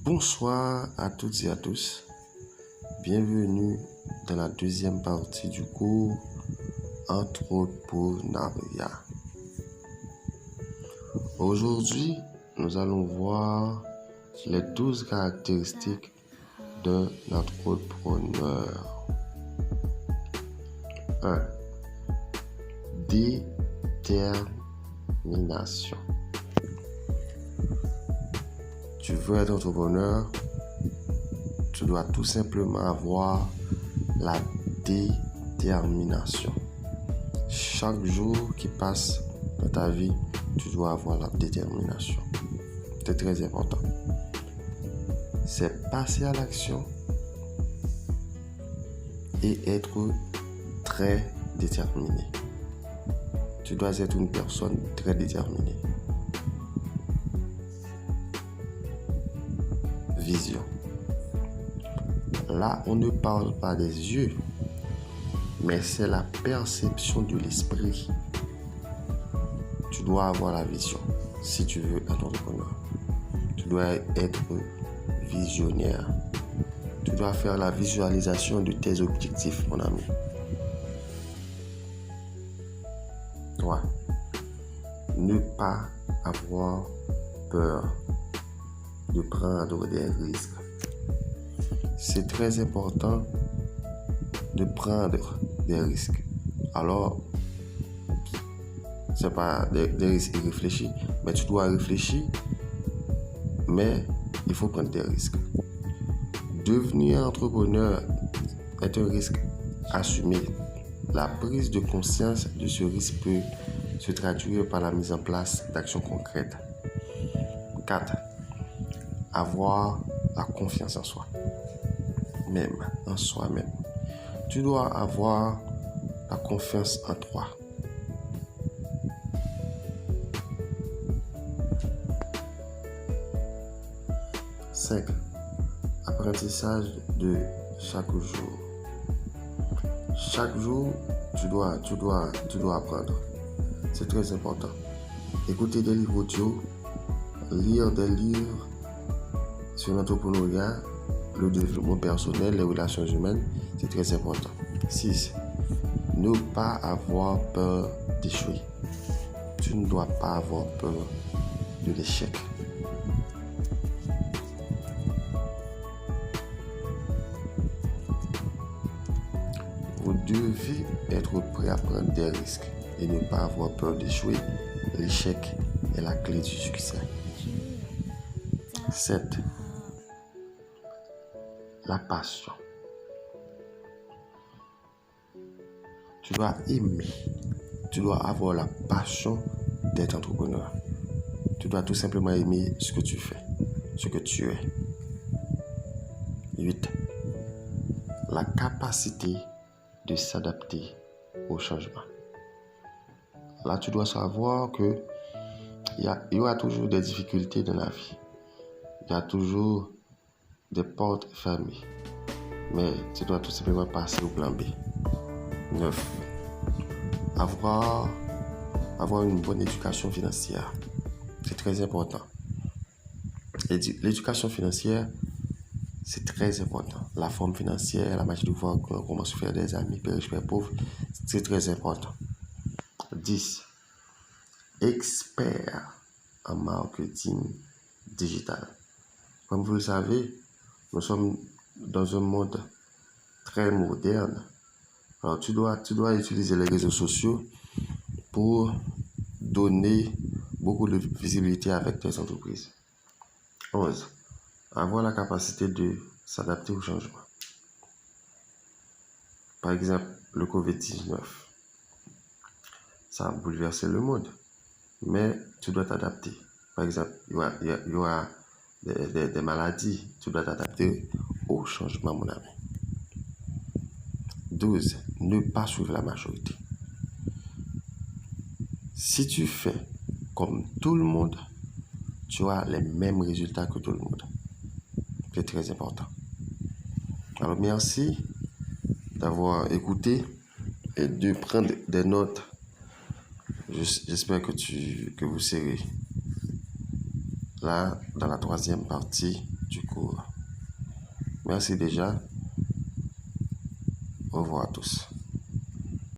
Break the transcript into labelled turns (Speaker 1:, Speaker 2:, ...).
Speaker 1: Bonsoir à toutes et à tous. Bienvenue dans la deuxième partie du cours Entrepreneuriat. Aujourd'hui, nous allons voir les 12 caractéristiques d'un entrepreneur. 1. Détermination. Tu veux être entrepreneur, tu dois tout simplement avoir la détermination. Chaque jour qui passe dans ta vie, tu dois avoir la détermination. C'est très important. C'est passer à l'action et être très déterminé. Tu dois être une personne très déterminée. Vision. Là, on ne parle pas des yeux, mais c'est la perception de l'esprit. Tu dois avoir la vision si tu veux être entrepreneur. Tu dois être visionnaire. Tu dois faire la visualisation de tes objectifs, mon ami. 3. Ne pas avoir peur de prendre des risques. C'est très important de prendre des risques. Alors, c'est pas des risques irréfléchis, mais tu dois réfléchir, mais il faut prendre des risques. Devenir entrepreneur est un risque assumé. La prise de conscience de ce risque peut se traduire par la mise en place d'actions concrètes. 4. Avoir la confiance en soi. Même en soi-même. Tu dois avoir la confiance en toi. « 5. Apprentissage de chaque jour. Chaque jour, tu dois apprendre. C'est très important. Écouter des livres audio, lire des livres sur l'entrepreneuriat, le développement personnel, les relations humaines, c'est très important. 6. Ne pas avoir peur d'échouer. Tu ne dois pas avoir peur de l'échec. Vous devez être prêt à prendre des risques et ne pas avoir peur d'échouer. L'échec est la clé du succès. 7. La passion. Tu dois aimer. Tu dois avoir la passion d'être entrepreneur. Tu dois tout simplement aimer ce que tu fais, ce que tu es. 8. La capacité de s'adapter au changement. Là, tu dois savoir que il y aura toujours des difficultés dans la vie. Il y a toujours des portes fermées. Mais tu dois tout simplement passer au plan B. 9. Avoir une bonne éducation financière. C'est très important. L'éducation financière, c'est très important. La forme financière, la manière de voir comment se faire des amis, père riche, père pauvre, c'est très important. 10. Expert en marketing digital. Comme vous le savez, nous sommes dans un monde très moderne. Alors, tu dois utiliser les réseaux sociaux pour donner beaucoup de visibilité avec tes entreprises. 11. Avoir la capacité de s'adapter au changement. Par exemple, le COVID-19. Ça a bouleversé le monde. Mais tu dois t'adapter. Par exemple, il y aura des maladies. Tu dois t'adapter au changement, mon ami. 12. Ne pas suivre la majorité. Si tu fais comme tout le monde, tu auras les mêmes résultats que tout le monde. C'est très important. Alors, merci d'avoir écouté et de prendre des notes. J'espère que vous serez là dans la troisième partie du cours. Merci déjà. Au revoir à tous.